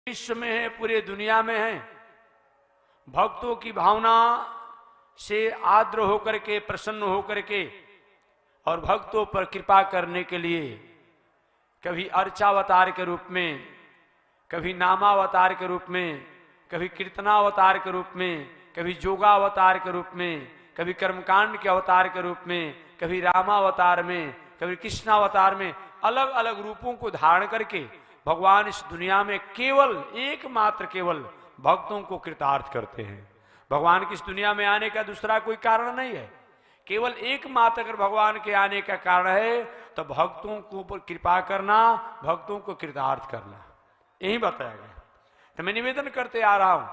विश्व में है, पूरे दुनिया में है। भक्तों की भावना से आर्द्र होकर के, प्रसन्न होकर के और भक्तों पर कृपा करने के लिए कभी अर्चावतार के रूप में, कभी नामावतार के रूप में, कभी कीर्तनावतार के रूप में, कभी जोगावतार के रूप में, कभी कर्मकांड के अवतार के रूप में, कभी रामावतार में, कभी कृष्णावतार में, अलग अलग रूपों को धारण करके भगवान इस दुनिया में केवल एकमात्र केवल भक्तों को कृतार्थ करते हैं। भगवान की इस दुनिया में आने का दूसरा कोई कारण नहीं है। केवल एकमात्र अगर भगवान के आने का कारण है तो भक्तों को ऊपर कृपा करना, भक्तों को कृतार्थ करना, यही बताया गया। तो मैं निवेदन करते आ रहा हूं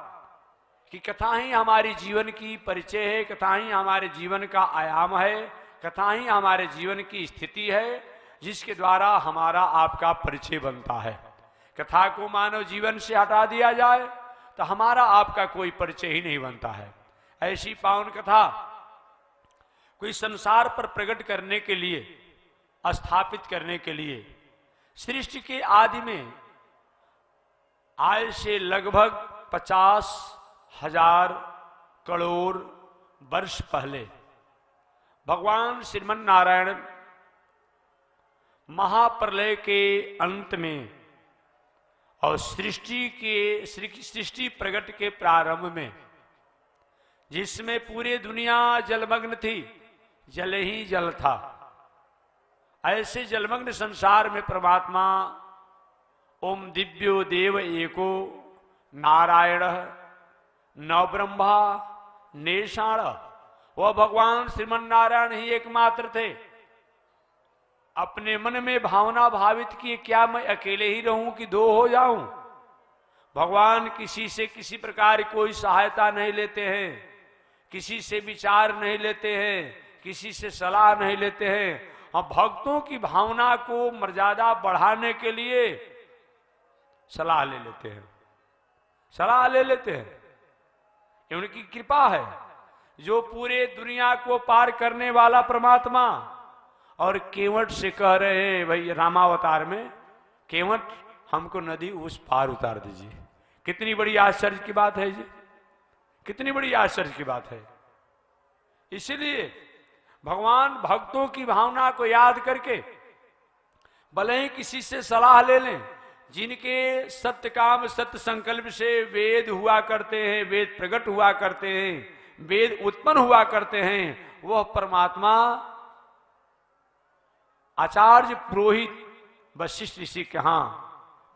कि कथा ही हमारी जीवन की परिचय है, कथा ही हमारे जीवन का आयाम है, कथा ही हमारे जीवन की स्थिति है जिसके द्वारा हमारा आपका परिचय बनता है। कथा को मानव जीवन से हटा दिया जाए तो हमारा आपका कोई परिचय ही नहीं बनता है। ऐसी पावन कथा कोई संसार पर प्रकट करने के लिए, स्थापित करने के लिए सृष्टि के आदि में आज से लगभग 50,000 करोड़ वर्ष पहले भगवान श्रीमन नारायण महाप्रलय के अंत में और सृष्टि प्रगट के प्रारंभ में, जिसमें पूरी दुनिया जलमग्न थी, जल ही जल था, ऐसे जलमग्न संसार में परमात्मा ओम दिव्यो देव एको नारायण न ब्रह्मा नेषाण, वह भगवान श्रीमन नारायण ही एकमात्र थे। अपने मन में भावना भावित किए, क्या मैं अकेले ही रहूं कि दो हो जाऊं। भगवान किसी से किसी प्रकार कोई सहायता नहीं लेते हैं, किसी से विचार नहीं लेते हैं, किसी से सलाह नहीं लेते हैं। हम भक्तों की भावना को मर्यादा बढ़ाने के लिए सलाह ले लेते हैं, सलाह ले लेते हैं। ये उनकी कृपा है जो पूरे दुनिया को पार करने वाला परमात्मा। और केवट से कह रहे हैं भाई रामावतार में, केवट हमको नदी उस पार उतार दीजिए। कितनी बड़ी आश्चर्य की बात है जी, कितनी बड़ी आश्चर्य की बात है। इसलिए भगवान भक्तों की भावना को याद करके भले ही किसी से सलाह ले लें, जिनके सत्य काम सत्य संकल्प से वेद हुआ करते हैं, वेद प्रकट हुआ करते हैं, वेद उत्पन्न हुआ करते हैं, वह परमात्मा आचार्य पुरोहित वशिष्ठ ऋषि के यहां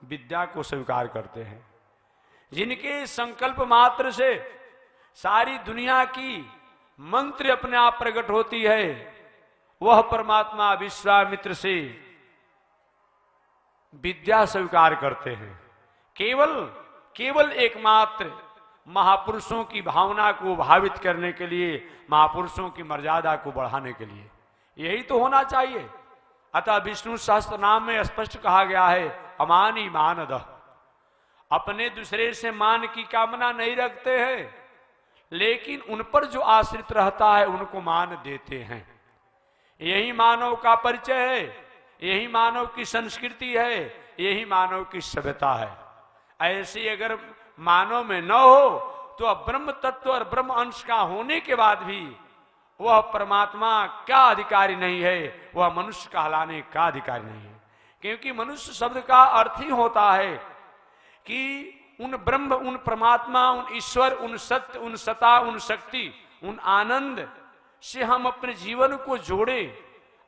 विद्या को स्वीकार करते हैं। जिनके संकल्प मात्र से सारी दुनिया की मंत्र अपने आप प्रकट होती है, वह परमात्मा विश्वामित्र से विद्या स्वीकार करते हैं। केवल एकमात्र महापुरुषों की भावना को भावित करने के लिए, महापुरुषों की मर्यादा को बढ़ाने के लिए। यही तो होना चाहिए। अतः विष्णु सहस्त्र नाम में स्पष्ट कहा गया है, अमानी मानदः। अपने दूसरे से मान की कामना नहीं रखते हैं, लेकिन उन पर जो आश्रित रहता है उनको मान देते हैं। यही मानव का परिचय है, यही मानव की संस्कृति है, यही मानव की सभ्यता है। ऐसे अगर मानव में न हो तो ब्रह्म तत्व और ब्रह्म अंश का होने के बाद भी वह परमात्मा का अधिकारी नहीं है, वह मनुष्य कहलाने का अधिकारी नहीं है। क्योंकि मनुष्य शब्द का अर्थ ही होता है कि उन ब्रह्म, उन परमात्मा, उन ईश्वर, उन सत्य, उन सता, उन शक्ति, उन आनंद से हम अपने जीवन को जोड़ें,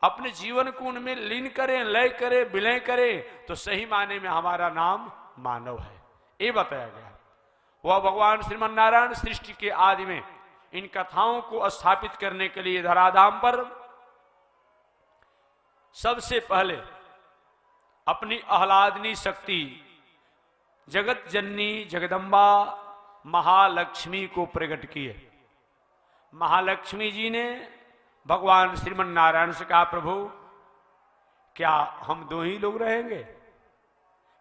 अपने जीवन को उनमें लीन करें, लय करें, विलय करें, तो सही माने में हमारा नाम मानव है। ये बताया गया। वह भगवान श्रीमन नारायण सृष्टि के आदि में इन कथाओं को स्थापित करने के लिए धराधाम पर सबसे पहले अपनी आह्लादनी शक्ति जगत जननी जगदम्बा महालक्ष्मी को प्रकट किए। महालक्ष्मी जी ने भगवान श्रीमन नारायण से कहा, प्रभु क्या हम दो ही लोग रहेंगे,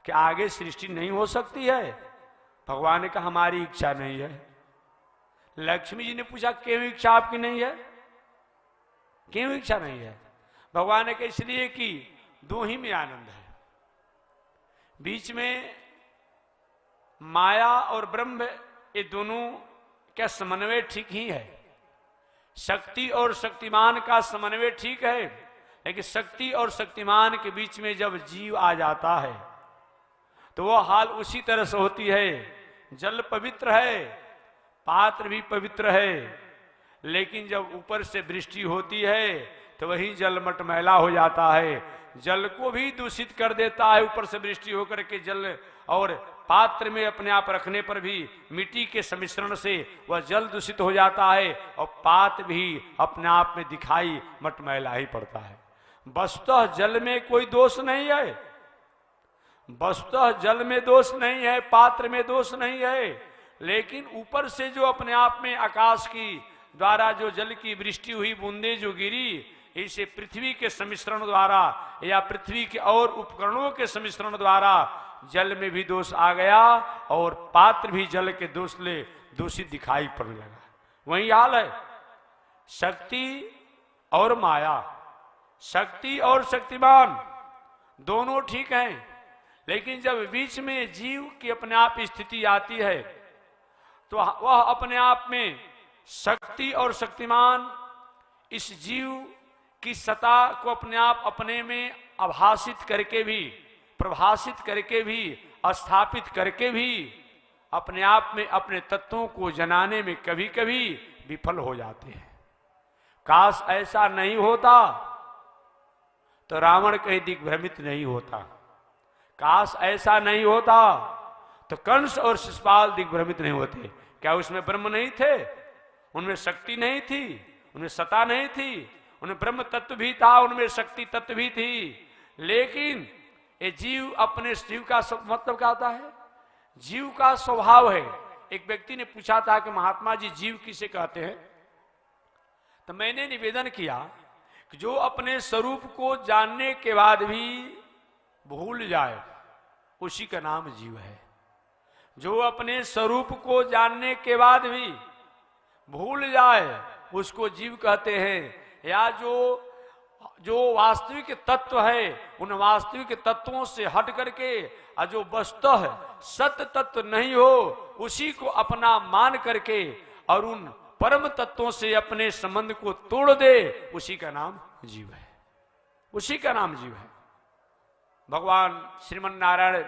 क्या आगे सृष्टि नहीं हो सकती है? भगवान ने कहा हमारी इच्छा नहीं है। लक्ष्मी जी ने पूछा क्यों इच्छा आपकी नहीं है, क्यों इच्छा नहीं है? भगवान ने कहा इसलिए कि दो ही में आनंद है, बीच में माया और ब्रह्म ये दोनों का समन्वय ठीक ही है। शक्ति और शक्तिमान का समन्वय ठीक है, लेकिन शक्ति और शक्तिमान के बीच में जब जीव आ जाता है तो वह हाल उसी तरह से होती है। जल पवित्र है, पात्र भी पवित्र है, लेकिन जब ऊपर से वृष्टि होती है तो वही जल मटमैला हो जाता है, जल को भी दूषित कर देता है। ऊपर से वृष्टि होकर के जल और पात्र में अपने आप रखने पर भी मिट्टी के सम्मिश्रण से वह जल दूषित हो जाता है और पात्र भी अपने आप में दिखाई मटमैला ही पड़ता है। वस्तुतः जल में कोई दोष नहीं है, वस्तुतः जल में दोष नहीं है, पात्र में दोष नहीं है, लेकिन ऊपर से जो अपने आप में आकाश की द्वारा जो जल की वृष्टि हुई, बूंदे जो गिरी, इसे पृथ्वी के सम्मिश्रण द्वारा या पृथ्वी के और उपकरणों के सम्मिश्रण द्वारा जल में भी दोष आ गया और पात्र भी जल के दोष ले दूषित दिखाई पड़ने लगा। वही हाल है शक्ति और माया, शक्ति और शक्तिमान दोनों ठीक हैं, लेकिन जब बीच में जीव की अपने आप स्थिति आती है तो वह अपने आप में शक्ति और शक्तिमान इस जीव की सत्ता को अपने आप अपने में आभासित करके भी, प्रभाषित करके भी, स्थापित करके भी अपने आप में अपने तत्वों को जनाने में कभी कभी विफल हो जाते हैं। काश ऐसा नहीं होता तो रावण कहीं दिग्भ्रमित नहीं होता, काश ऐसा नहीं होता तो कंस और शिशुपाल दिग्भ्रमित नहीं होते। क्या उसमें ब्रह्म नहीं थे, उनमें शक्ति नहीं थी, उनमें सत्ता नहीं थी, उनमें ब्रह्म तत्व भी था, उनमें शक्ति तत्व भी थी, लेकिन ये जीव अपने जीव का मतलब क्या होता है, जीव का स्वभाव है। एक व्यक्ति ने पूछा था कि महात्मा जी जीव किसे कहते हैं, तो मैंने निवेदन किया कि जो अपने स्वरूप को जानने के बाद भी भूल जाए उसी का नाम जीव है। जो अपने स्वरूप को जानने के बाद भी भूल जाए उसको जीव कहते हैं। या जो वास्तविक तत्व है उन वास्तविक तत्वों से हट करके और जो वस्तु है सत्य तत्व नहीं हो उसी को अपना मान करके और उन परम तत्वों से अपने संबंध को तोड़ दे, उसी का नाम जीव है, उसी का नाम जीव है। भगवान श्रीमन नारायण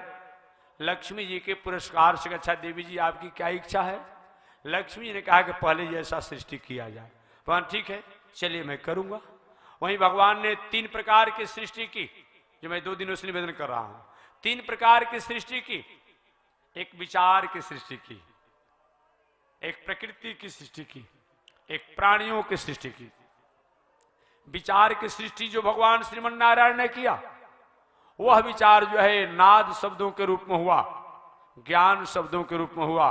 लक्ष्मी जी के पुरस्कार से, अच्छा देवी जी आपकी क्या इच्छा है? लक्ष्मी जी ने कहा कि पहले जैसा सृष्टि किया जाए। भगवान ठीक है चलिए मैं करूंगा। वहीं भगवान ने 3 प्रकार की सृष्टि की, जो मैं 2 दिनों से निवेदन कर रहा हूं। 3 प्रकार की सृष्टि की, एक विचार की सृष्टि की, एक प्रकृति की सृष्टि की, एक प्राणियों की सृष्टि की। विचार की सृष्टि जो भगवान श्रीमन नारायण ने किया वह विचार जो है नाद शब्दों के रूप में हुआ, ज्ञान शब्दों के रूप में हुआ,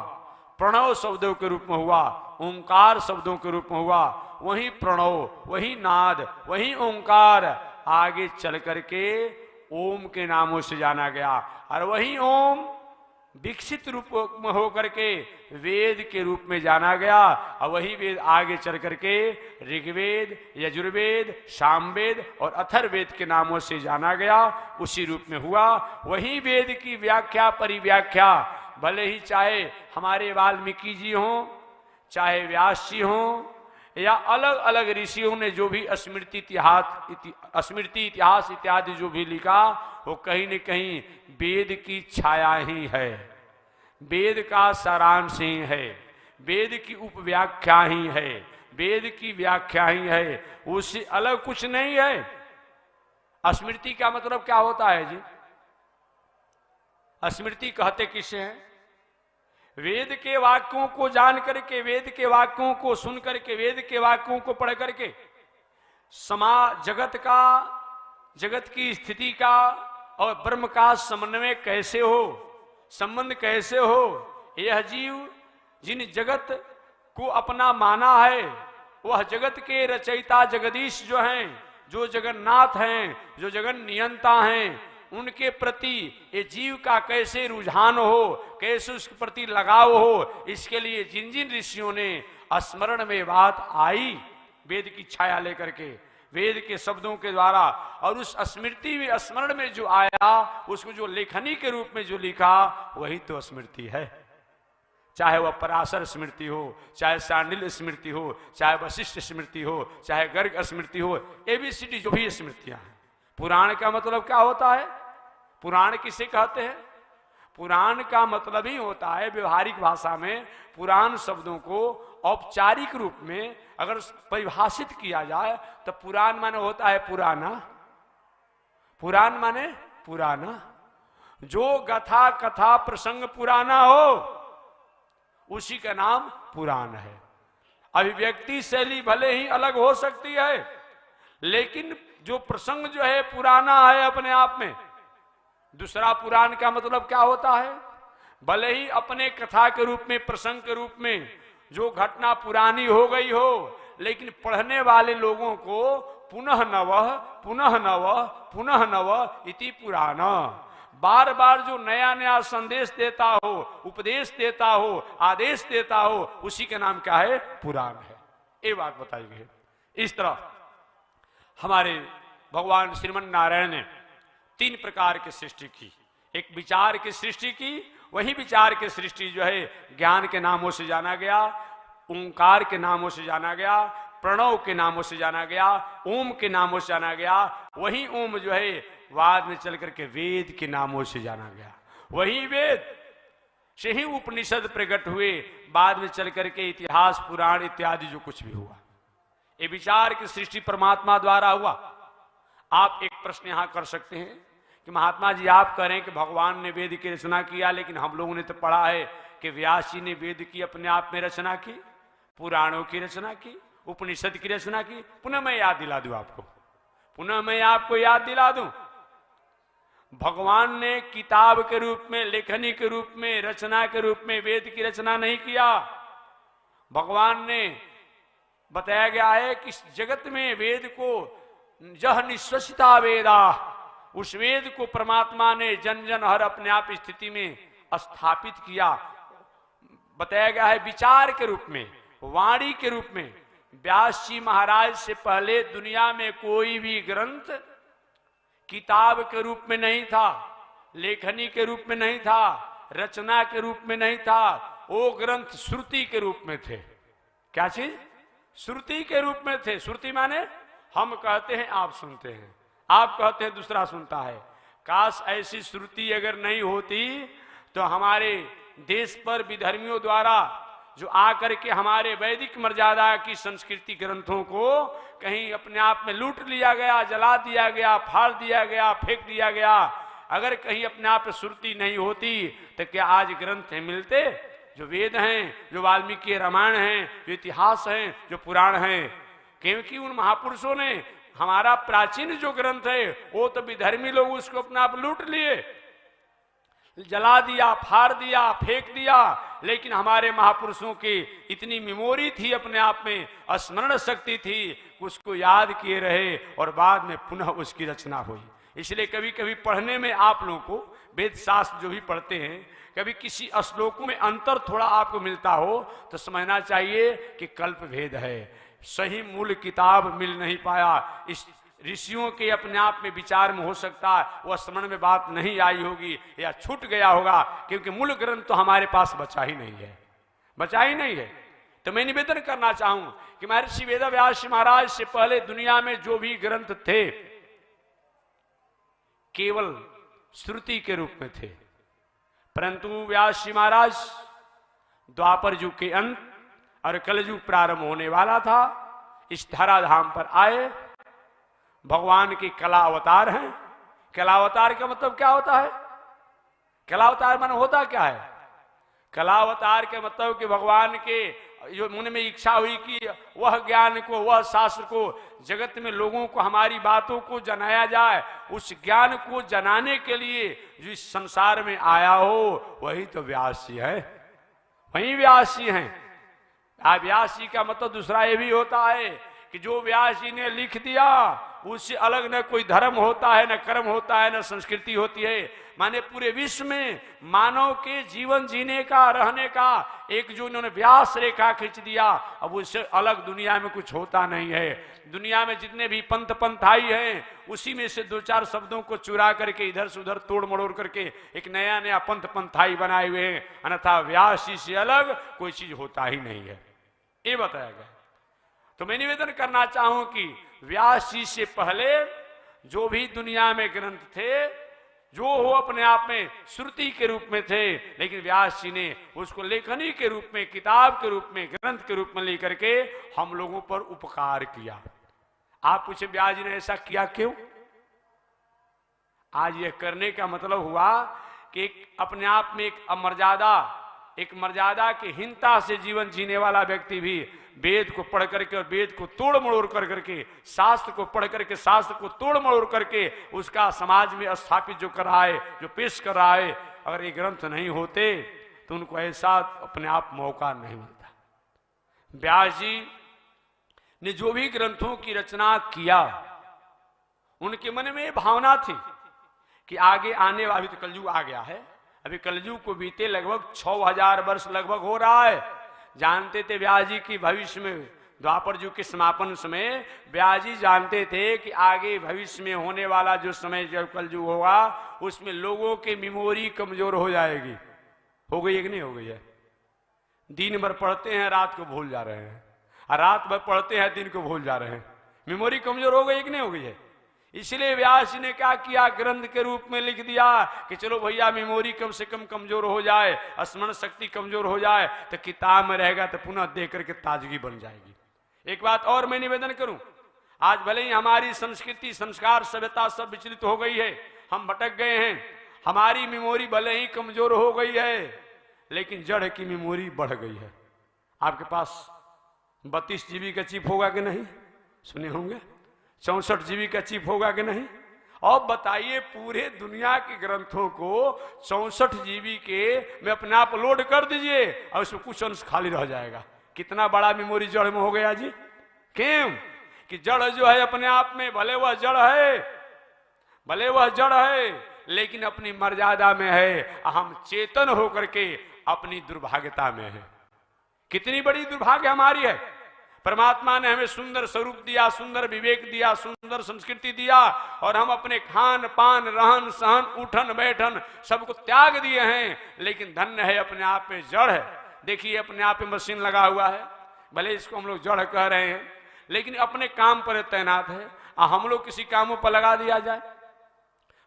प्रणव शब्दों के रूप में हुआ, ओंकार शब्दों के रूप में हुआ। वही प्रणव, वही नाद, वही ओंकार आगे चल करके ओम के नामों से जाना गया और वही ओम विकसित रूप में होकर के वेद के रूप में जाना गया और वही वेद आगे चल करके ऋग्वेद, यजुर्वेद, सामवेद और अथर्ववेद के नामों से जाना गया, उसी रूप में हुआ। वही वेद की व्याख्या परिव्याख्या भले ही चाहे हमारे वाल्मीकि जी हों, चाहे व्यास जी हों या अलग अलग ऋषियों ने जो भी स्मृति इतिहास इत्यादि जो भी लिखा वो कहीं न कहीं वेद की छाया ही है, वेद का सारांश ही है, वेद की उपव्याख्या ही है, वेद की व्याख्या ही है, उससे अलग कुछ नहीं है। स्मृति का मतलब क्या होता है जी? स्मृति कहते किसे हैं? वेद के वाक्यों को जान करके, वेद के वाक्यों को सुन करके, वेद के वाक्यों को पढ़ करके समाज जगत की स्थिति का और ब्रह्म का समन्वय कैसे हो, संबंध कैसे हो। यह जीव जिन जगत को अपना माना है वह जगत के रचयिता जगदीश जो हैं, जो जगन्नाथ हैं, जो जगन नियंता हैं, उनके प्रति ये जीव का कैसे रुझान हो, कैसे उसके प्रति लगाव हो, इसके लिए जिन जिन ऋषियों ने स्मरण में बात आई वेद की छाया लेकर के, वेद के शब्दों के द्वारा, और उस स्मृति में स्मरण में जो आया उसको जो लेखनी के रूप में जो लिखा वही तो स्मृति है। चाहे वह पराशर स्मृति हो, चाहे सांडिल्य स्मृति हो, चाहे वशिष्ठ स्मृति हो, चाहे गर्ग स्मृति हो, एबीसीडी जो भी स्मृतियां हैं। पुराण का मतलब क्या होता है? पुराण किसे कहते हैं? पुराण का मतलब ही होता है व्यवहारिक भाषा में, पुराण शब्दों को औपचारिक रूप में अगर परिभाषित किया जाए तो पुराण माने होता है पुराना। पुराण माने पुराना, जो गाथा कथा प्रसंग पुराना हो उसी का नाम पुराण है। अभिव्यक्ति शैली भले ही अलग हो सकती है, लेकिन जो प्रसंग जो है पुराना है अपने आप में। दूसरा, पुराण का मतलब क्या होता है? भले ही अपने कथा के रूप में, प्रसंग के रूप में जो घटना पुरानी हो गई हो, लेकिन पढ़ने वाले लोगों को पुनः नवः पुनः नवः पुनः नवः इति पुराण, बार बार जो नया नया संदेश देता हो, उपदेश देता हो, आदेश देता हो, उसी का नाम क्या है? पुराण है। ये बात बताई गई। इस तरह हमारे भगवान श्रीमन नारायण ने 3 प्रकार की सृष्टि की। एक विचार की सृष्टि की, वही विचार की सृष्टि जो है ज्ञान के नामों से जाना गया, ओंकार के नामों से जाना गया, प्रणव के नामों से जाना गया, ओम के नामों से जाना गया। वही ओम जो है बाद में चल करके वेद के नामों से जाना गया। वही वेद से ही उपनिषद प्रकट हुए, बाद में चल करके इतिहास पुराण इत्यादि जो कुछ भी हुआ। ये विचार की सृष्टि परमात्मा द्वारा हुआ। आप एक प्रश्न यहां कर सकते हैं कि महात्मा जी आप कह रहे हैं कि भगवान ने वेद की रचना किया, लेकिन हम लोगों ने तो पढ़ा है कि व्यास जी ने वेद की अपने आप में रचना की, पुराणों की रचना की, उपनिषद की रचना की। पुनः मैं याद दिला दूं आपको, पुनः मैं आपको याद दिला दूं, भगवान ने किताब के रूप में, लेखनी के रूप में, रचना के रूप में वेद की रचना नहीं किया। भगवान ने बताया गया है कि जगत में वेद को जह निश्वसिता वेदा, उस वेद को परमात्मा ने जन जन हर अपने आप स्थिति में स्थापित किया। बताया गया है विचार के रूप में, वाणी के रूप में। व्यास जी महाराज से पहले दुनिया में कोई भी ग्रंथ किताब के रूप में नहीं था, लेखनी के रूप में नहीं था, रचना के रूप में नहीं था। वो ग्रंथ श्रुति के रूप में थे। क्या चीज? श्रुति के रूप में थे। श्रुति माने हम कहते हैं आप सुनते हैं, आप कहते हैं दूसरा सुनता है। काश ऐसी श्रुति अगर नहीं होती तो हमारे देश पर विधर्मियों द्वारा जो आकर के हमारे वैदिक मर्यादा की संस्कृति ग्रंथों को कहीं अपने आप में लूट लिया गया, जला दिया गया, फाड़ दिया गया, फेंक दिया गया। अगर कहीं अपने आप में श्रुति नहीं होती तो क्या आज ग्रंथ मिलते? जो वेद हैं, जो वाल्मीकि रामायण हैं, जो इतिहास हैं, जो पुराण हैं, क्योंकि उन महापुरुषों ने हमारा प्राचीन जो ग्रंथ है वो तो विधर्मी लोग उसको अपने आप लूट लिए, जला दिया, फाड़ दिया, फेंक दिया। लेकिन हमारे महापुरुषों की इतनी मेमोरी थी, अपने आप में स्मरण शक्ति थी, उसको याद किए रहे और बाद में पुनः उसकी रचना हुई। इसलिए कभी कभी पढ़ने में आप लोगों को वेद शास्त्र जो भी पढ़ते हैं, कभी किसी श्लोकों में अंतर थोड़ा आपको मिलता हो तो समझना चाहिए कि कल्प भेद है, सही मूल किताब मिल नहीं पाया। इस ऋषियों के अपने आप में विचार में हो सकता है वह स्मरण में बात नहीं आई होगी या छूट गया होगा, क्योंकि मूल ग्रंथ तो हमारे पास बचा ही नहीं है, बचा ही नहीं है। तो मैं निवेदन करना चाहूं कि महर्षि वेदव्यास महाराज से पहले दुनिया में जो भी ग्रंथ थे केवल श्रुति के रूप में थे, परंतु व्यास जी महाराज द्वापर युग के अंत और कलयुग प्रारंभ होने वाला था, इस धराधाम पर आए। भगवान की कला अवतार हैं। कला अवतार का मतलब क्या होता है? कला अवतार माने होता क्या है? कला अवतार के मतलब कि भगवान के जो मन में इच्छा हुई कि वह ज्ञान को, वह शास्त्र को जगत में लोगों को हमारी बातों को जनाया जाए, उस ज्ञान को जनाने के लिए जो इस संसार में आया हो वही तो व्यास जी है, वही व्यास जी हैं। व्यास जी का मतलब दूसरा ये भी होता है कि जो व्यास जी ने लिख दिया उससे अलग न कोई धर्म होता है, न कर्म होता है, न संस्कृति होती है। माने पूरे विश्व में मानव के जीवन जीने का, रहने का एक जो इन्होंने व्यास रेखा खींच दिया, अब उससे अलग दुनिया में कुछ होता नहीं है। दुनिया में जितने भी पंथ पंथाई हैं, उसी में से दो चार शब्दों को चुरा करके इधर से उधर तोड़ मड़ोड़ करके एक नया नया पंथ पंथाई बनाए हुए हैं, अन्यथा व्यास जी से अलग कोई चीज होता ही नहीं है, ये बताया गया। तो मैं निवेदन करना चाहूं कि व्यास जी से पहले जो भी दुनिया में ग्रंथ थे, जो हो अपने आप में श्रुति के रूप में थे, लेकिन व्यास जी ने उसको लेखनी के रूप में, किताब के रूप में, ग्रंथ के रूप में लेकर के हम लोगों पर उपकार किया। आप पूछे व्यास जी ने ऐसा किया क्यों? आज यह करने का मतलब हुआ कि अपने आप में एक मर्यादा की हीनता से जीवन जीने वाला व्यक्ति भी वेद को पढ़ करके और वेद को तोड़ मड़ोड़ कर करके, शास्त्र को पढ़ करके शास्त्र को तोड़ मड़ोड़ करके उसका समाज में स्थापित जो कर रहा है, जो पेश कर रहा है, अगर ये ग्रंथ नहीं होते तो उनको ऐसा अपने आप मौका नहीं मिलता। व्यास जी ने जो भी ग्रंथों की रचना किया, उनके मन में भावना थी कि आगे आने वाला, अभी तो कलयुग आ गया है, अभी कलयुग को बीते लगभग 6000 वर्ष लगभग हो रहा है। जानते थे व्यास जी की भविष्य में, द्वापर युग के समापन समय व्यास जी जानते थे कि आगे भविष्य में होने वाला जो समय जब कलयुग होगा, उसमें लोगों की मेमोरी कमजोर हो जाएगी। हो गई है कि नहीं हो गई है? दिन भर पढ़ते हैं, रात को भूल जा रहे हैं, और रात भर पढ़ते हैं, दिन को भूल जा रहे हैं। मेमोरी कमजोर हो गई कि नहीं हो गई है? इसलिए व्यास जी ने क्या किया, ग्रंथ के रूप में लिख दिया कि चलो भैया मेमोरी कम से कम कमजोर हो जाए, स्मरण शक्ति कमजोर हो जाए तो किताब में रहेगा तो पुनः देख करके ताजगी बन जाएगी। एक बात और मैं निवेदन करूं, आज भले ही हमारी संस्कृति, संस्कार, सभ्यता सब विचलित हो गई है, हम भटक गए हैं, हमारी मेमोरी भले ही कमजोर हो गई है, लेकिन जड़ की मेमोरी बढ़ गई है। आपके पास 32 GB का चिप होगा कि नहीं? सुने होंगे। 64 GB का चिप होगा कि नहीं? अब बताइए, पूरे दुनिया के ग्रंथों को 64 GB के में अपने आप लोड कर दीजिए और उसमें कुछ अंश खाली रह जाएगा। कितना बड़ा मेमोरी जड़ में हो गया जी। क्यों? कि जड़ जो है अपने आप में भले वह जड़ है, लेकिन अपनी मर्यादा में है। हम चेतन होकर के अपनी दुर्भाग्यता में है। कितनी बड़ी दुर्भाग्य हमारी है। परमात्मा ने हमें सुंदर स्वरूप दिया, सुंदर विवेक दिया, सुंदर संस्कृति दिया, और हम अपने खान पान, रहन सहन, उठन बैठन सबको त्याग दिए हैं, लेकिन धन्य है अपने आप में जड़ है। देखिए अपने आप में मशीन लगा हुआ है, भले इसको हम लोग जड़ कह रहे हैं, लेकिन अपने काम पर तैनात है। हम लोग किसी कामों पर लगा दिया जाए,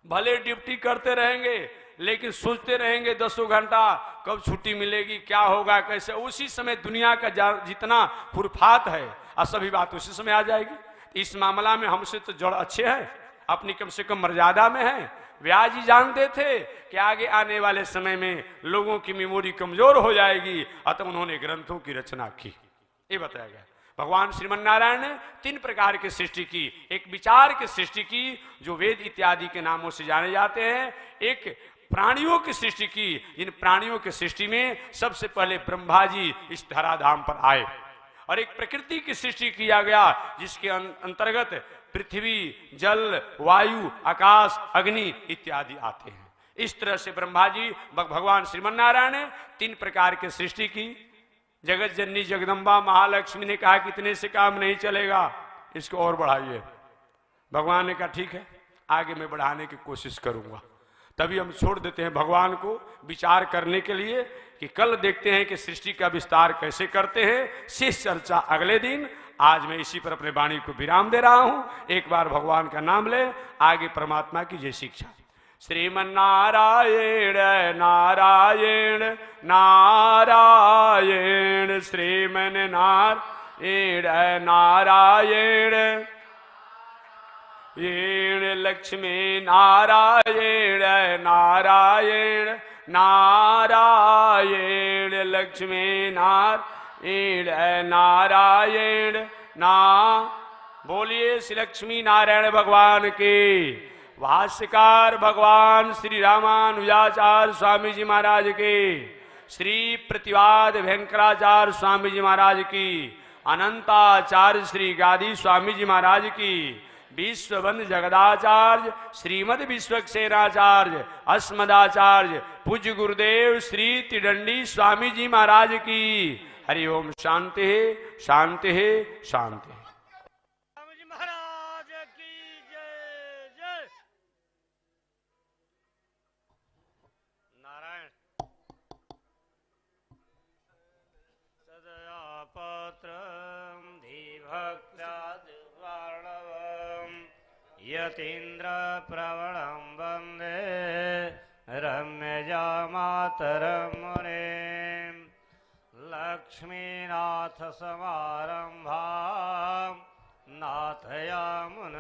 भले ड्यूटी करते रहेंगे, लेकिन सोचते रहेंगे 10 घंटा कब छुट्टी मिलेगी, क्या होगा, कैसे। उसी समय दुनिया का जितना खुरफात है और सभी बात उसी समय आ जाएगी। इस मामला में हमसे तो जड़ अच्छे हैं, अपनी कम से कम मर्यादा में है। व्यास जी जानते थे कि आगे आने वाले समय में लोगों की मेमोरी कमजोर हो जाएगी, अतः उन्होंने ग्रंथों की रचना की। ये बताया गया। भगवान श्रीमन नारायण ने 3 प्रकार की सृष्टि की। एक विचार की सृष्टि की जो वेद इत्यादि के नामों से जाने जाते हैं, एक प्राणियों की सृष्टि की, इन प्राणियों की सृष्टि में सबसे पहले ब्रह्मा जी इस धराधाम पर आए, और एक प्रकृति की सृष्टि किया गया जिसके अंतर्गत पृथ्वी, जल, वायु, आकाश, अग्नि इत्यादि आते हैं। इस तरह से ब्रह्मा जी भगवान श्रीमन नारायण ने 3 प्रकार की सृष्टि की। जगत जननी जगदम्बा महालक्ष्मी ने कहा कि इतने से काम नहीं चलेगा, इसको और बढ़ाइए। भगवान ने कहा ठीक है, आगे मैं बढ़ाने की कोशिश करूंगा। तभी हम छोड़ देते हैं भगवान को विचार करने के लिए कि कल देखते हैं कि सृष्टि का विस्तार कैसे करते हैं। शेष चर्चा अगले दिन। आज मैं इसी पर अपने वाणी को विराम दे रहा हूं। एक बार भगवान का नाम ले, आगे परमात्मा की जय शिक्षा। श्रीमन नारायण नारायण नारायण, श्रीमन नारायण नारायण येण, लक्ष्मी नारायण नारायण नारायण, लक्ष्मी नारायण नारायण ना। बोलिए श्री लक्ष्मी नारायण भगवान के। भाष्यकार भगवान श्री रामानुजाचार्य स्वामी जी महाराज के, श्री प्रतिवाद वेंकटाचार्य स्वामी जी महाराज की, अनंताचार्य श्री गादी स्वामी जी महाराज की, विश्वबंध जगदाचार्य श्रीमद विश्वक्सेनाचार्य अस्मदाचार्य पूज्य गुरुदेव श्री त्रिदंडी स्वामी जी महाराज की हरि ओम। शांति शांति शांति। स्वामी जी महाराज की जय जय। नारायण सदया पत्रम धीभक्त्यादिवार्णवम यतीन्द्र प्रवणं वन्दे रम्यजामातरं मुनिं लक्ष्मीनाथ समारंभां नाथयामुन